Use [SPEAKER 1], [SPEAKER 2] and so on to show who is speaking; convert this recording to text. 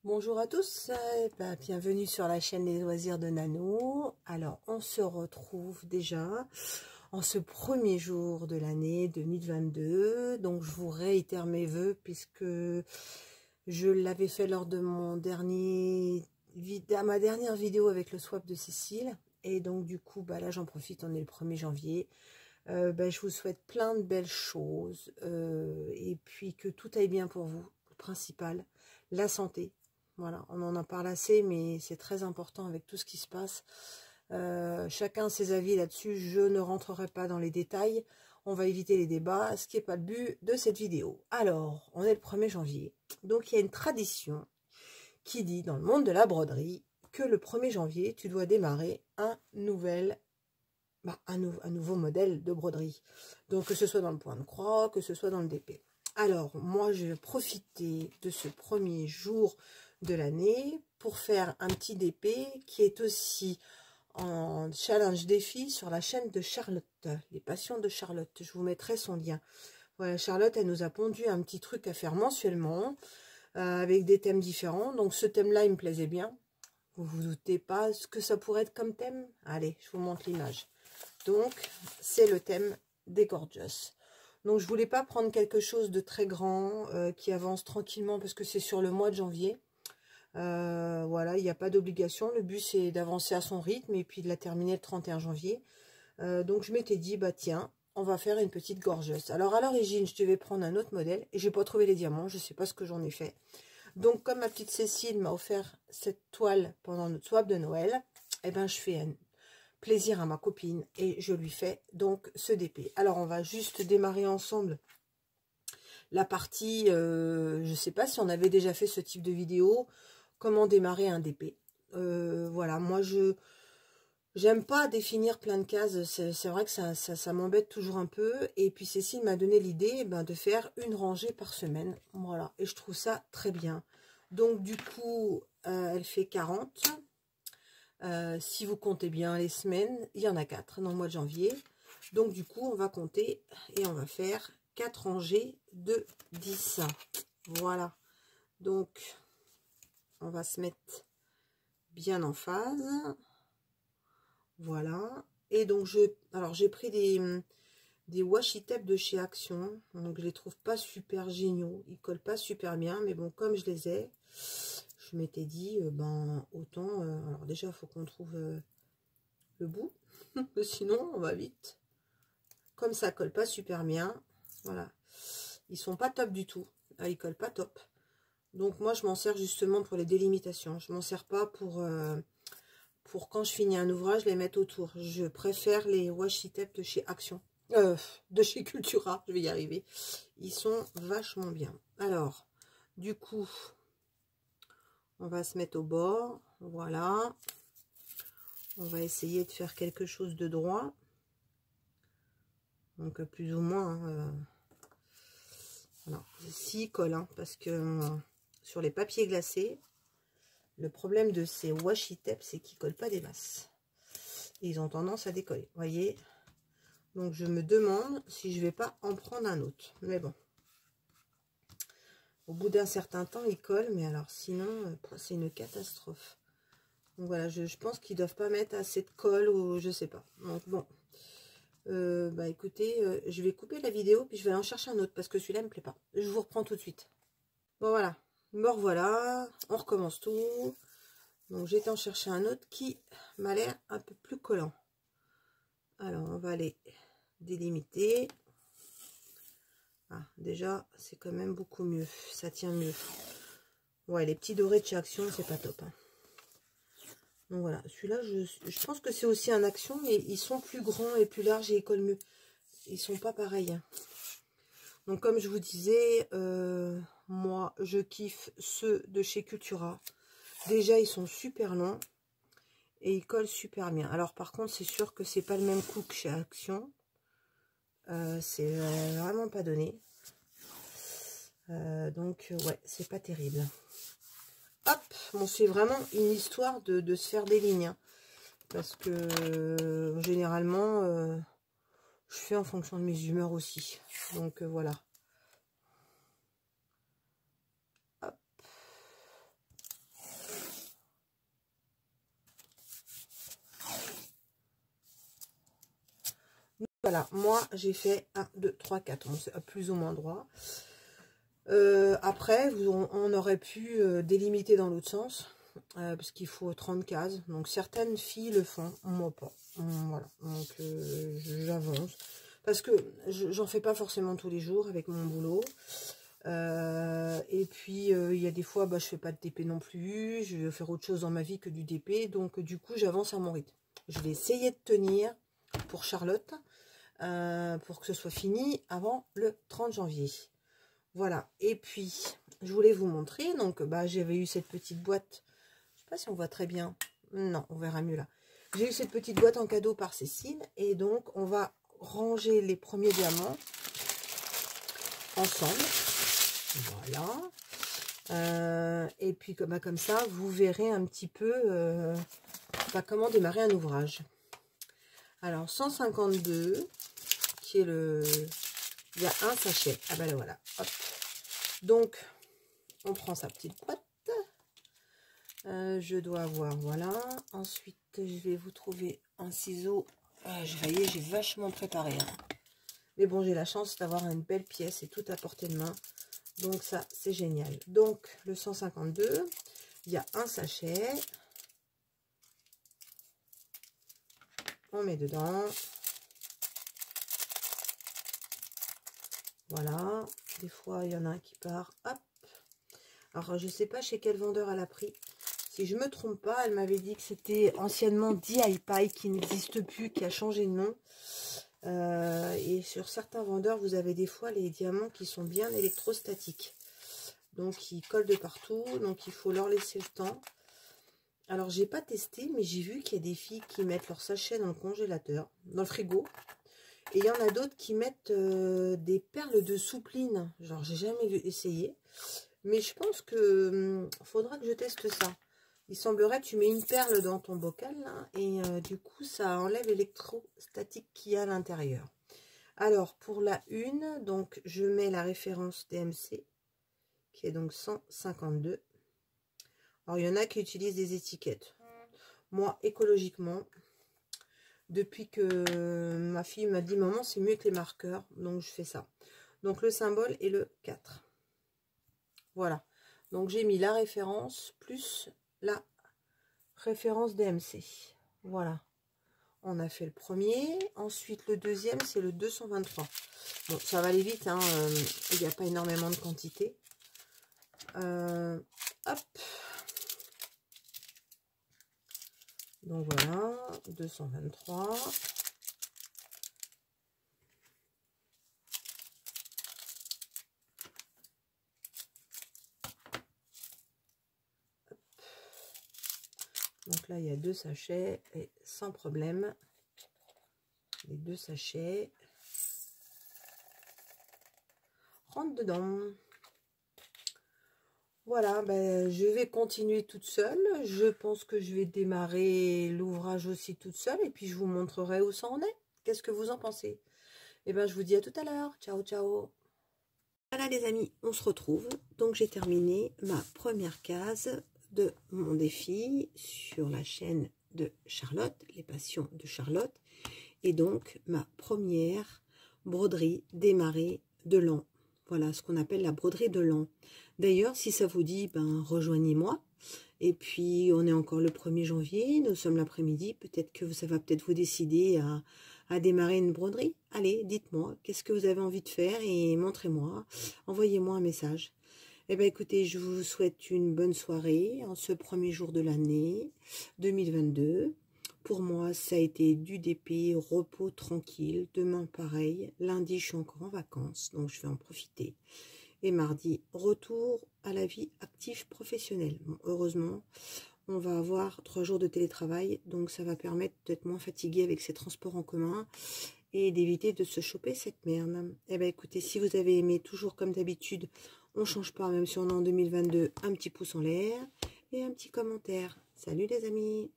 [SPEAKER 1] Bonjour à tous, bienvenue sur la chaîne des loisirs de Nano. Alors on se retrouve déjà en ce premier jour de l'année 2022. Donc je vous réitère mes vœux puisque je l'avais fait lors de ma dernière vidéo avec le swap de Cécile. Et donc du coup là j'en profite, on est le 1er janvier. Je vous souhaite plein de belles choses et puis que tout aille bien pour vous. Le principal, la santé. Voilà, on en parle assez, mais c'est très important avec tout ce qui se passe. Chacun ses avis là-dessus. Je ne rentrerai pas dans les détails. On va éviter les débats, ce qui n'est pas le but de cette vidéo. Alors, on est le 1er janvier. Donc, il y a une tradition qui dit, dans le monde de la broderie, que le 1er janvier, tu dois démarrer un nouveau modèle de broderie. Donc, que ce soit dans le point de croix, que ce soit dans le DP. Alors, moi, je vais profiter de ce premier jour de l'année pour faire un petit DP qui est aussi en challenge défi sur la chaîne de Charlotte, les passions de Charlotte. Je vous mettrai son lien. Voilà, Charlotte, elle nous a pondu un petit truc à faire mensuellement avec des thèmes différents. Donc, ce thème-là, il me plaisait bien. Vous vous doutez pas ce que ça pourrait être comme thème? Allez, je vous montre l'image. Donc, c'est le thème des Gorgeous. Donc, je voulais pas prendre quelque chose de très grand qui avance tranquillement parce que c'est sur le mois de janvier. Voilà, il n'y a pas d'obligation. Le but, c'est d'avancer à son rythme et puis de la terminer le 31 janvier. Donc, je m'étais dit, tiens, on va faire une petite gorgeuse. Alors, à l'origine, je devais prendre un autre modèle et j'ai pas trouvé les diamants. Je ne sais pas ce que j'en ai fait. Donc, comme ma petite Cécile m'a offert cette toile pendant notre swap de Noël, je fais un plaisir à ma copine et je lui fais donc ce DP. Alors, on va juste démarrer ensemble la partie, je ne sais pas si on avait déjà fait ce type de vidéo, comment démarrer un DP. Voilà, moi j'aime pas définir plein de cases, c'est vrai que ça m'embête toujours un peu. Et puis Cécile m'a donné l'idée de faire une rangée par semaine. Voilà, et je trouve ça très bien. Donc du coup, elle fait 40. Si vous comptez bien les semaines, il y en a 4 dans le mois de janvier. Donc du coup, on va compter et on va faire 4 rangées de 10. Voilà. Donc, on va se mettre bien en phase. Voilà. Et donc, j'ai pris des washi tape de chez Action. Donc, je les trouve pas super géniaux. Ils collent pas super bien. Mais bon, comme je les ai, je m'étais dit, autant... alors déjà, il faut qu'on trouve le bout. Sinon, on va vite. Comme ça colle pas super bien. Voilà. Ils sont pas top du tout. Ils collent pas top. Donc moi je m'en sers justement pour les délimitations. Je m'en sers pas pour quand je finis un ouvrage les mettre autour. Je préfère les washi tape de chez Action. De chez Cultura, je vais y arriver. Ils sont vachement bien. Alors, du coup, on va se mettre au bord. Voilà. On va essayer de faire quelque chose de droit. Donc plus ou moins. Alors, ici, colle, parce que sur les papiers glacés, le problème de ces washi tape, c'est qu'ils ne collent pas des masses. Et ils ont tendance à décoller, vous voyez. Donc, je me demande si je ne vais pas en prendre un autre. Mais bon. Au bout d'un certain temps, ils collent. Mais alors, sinon, c'est une catastrophe. Donc, voilà, je pense qu'ils ne doivent pas mettre assez de colle ou je ne sais pas. Donc, bon. Écoutez, je vais couper la vidéo puis je vais aller en chercher un autre parce que celui-là ne me plaît pas. Je vous reprends tout de suite. Bon, voilà. Me revoilà. On recommence tout. Donc, j'ai été en chercher un autre qui m'a l'air un peu plus collant. Alors, on va aller délimiter. Ah, déjà, c'est quand même beaucoup mieux. Ça tient mieux. Ouais, les petits dorés de chez Action, c'est pas top. Donc, voilà. Celui-là, je pense que c'est aussi un Action, mais ils sont plus grands et plus larges et ils collent mieux. Ils sont pas pareils. Donc, comme je vous disais, moi, je kiffe ceux de chez Cultura. Déjà, ils sont super longs. Et il colle super bien. Alors par contre, c'est sûr que c'est pas le même coup que chez Action. C'est vraiment pas donné. Donc ouais, c'est pas terrible. Hop, bon, c'est vraiment une histoire de se faire des lignes. Parce que généralement, je fais en fonction de mes humeurs aussi. Donc voilà. Hop. Voilà, moi j'ai fait 1, 2, 3, 4. Bon, c'est plus ou moins droit. Après, on aurait pu délimiter dans l'autre sens. Parce qu'il faut 30 cases. Donc certaines filles le font, moi pas. Voilà, donc j'avance. Parce que j'en fais pas forcément tous les jours avec mon boulot. Et puis il y a des fois je fais pas de DP non plus, je vais faire autre chose dans ma vie que du DP, donc du coup j'avance à mon rythme. Je vais essayer de tenir pour Charlotte pour que ce soit fini avant le 30 janvier. Voilà, et puis je voulais vous montrer, donc j'avais eu cette petite boîte, je sais pas si on voit très bien, non on verra mieux là. J'ai eu cette petite boîte en cadeau par Cécile, et donc on va ranger les premiers diamants ensemble. Voilà. Et puis comme ça, vous verrez un petit peu comment démarrer un ouvrage. Alors, 152, qui est le... Il y a un sachet. Ah ben là, voilà. Hop. Donc, on prend sa petite boîte. Je dois avoir, voilà. Ensuite, je vais vous trouver un ciseau. Vous voyez, j'ai vachement préparé. Hein. Mais bon, j'ai la chance d'avoir une belle pièce et tout à portée de main. Donc ça, c'est génial. Donc, le 152, il y a un sachet. On met dedans. Voilà. Des fois, il y en a un qui part. Hop. Alors, je ne sais pas chez quel vendeur elle a pris. Si je ne me trompe pas, elle m'avait dit que c'était anciennement DIY, qui n'existe plus, qui a changé de nom. Et sur certains vendeurs, vous avez des fois les diamants qui sont bien électrostatiques. Donc, ils collent de partout. Donc, il faut leur laisser le temps. Alors, j'ai pas testé, mais j'ai vu qu'il y a des filles qui mettent leur sachet dans le congélateur, dans le frigo. Et il y en a d'autres qui mettent des perles de soupline. Genre, j'ai jamais essayé. Mais je pense que faudra que je teste ça. Il semblerait que tu mets une perle dans ton bocal, là, et du coup, ça enlève l'électrostatique qu'il y a à l'intérieur. Alors, pour la une, donc, je mets la référence DMC, qui est donc 152. Alors, il y en a qui utilisent des étiquettes. Moi, écologiquement, depuis que ma fille m'a dit « Maman, c'est mieux que les marqueurs », donc je fais ça. Donc, le symbole est le 4. Voilà. Donc, j'ai mis la référence plus la référence DMC. Voilà. On a fait le premier. Ensuite, le deuxième, c'est le 223. Bon, ça va aller vite, hein. Il n'y a pas énormément de quantité. Hop. Donc voilà, 223. Donc là, il y a 2 sachets et sans problème, les 2 sachets rentrent dedans. Voilà, je vais continuer toute seule. Je pense que je vais démarrer l'ouvrage aussi toute seule et puis je vous montrerai où ça en est. Qu'est-ce que vous en pensez? Eh bien, je vous dis à tout à l'heure. Ciao, ciao. Voilà les amis, on se retrouve. Donc, j'ai terminé ma première case de mon défi sur la chaîne de Charlotte, les passions de Charlotte. Et donc, ma première broderie démarrée de l'an. Voilà ce qu'on appelle la broderie de l'an. D'ailleurs, si ça vous dit, rejoignez-moi. Et puis, on est encore le 1er janvier, nous sommes l'après-midi. Peut-être que ça va peut-être vous décider à démarrer une broderie. Allez, dites-moi, qu'est-ce que vous avez envie de faire et montrez-moi. Envoyez-moi un message. Eh bien, écoutez, je vous souhaite une bonne soirée en ce premier jour de l'année 2022. Pour moi, ça a été du DP, repos tranquille. Demain, pareil. Lundi, je suis encore en vacances, donc je vais en profiter. Et mardi, retour à la vie active professionnelle. Bon, heureusement, on va avoir 3 jours de télétravail, donc ça va permettre d'être moins fatigué avec ces transports en commun et d'éviter de se choper cette merde. Eh bien, écoutez, si vous avez aimé, toujours comme d'habitude, on ne change pas, même si on est en 2022, un petit pouce en l'air et un petit commentaire. Salut les amis!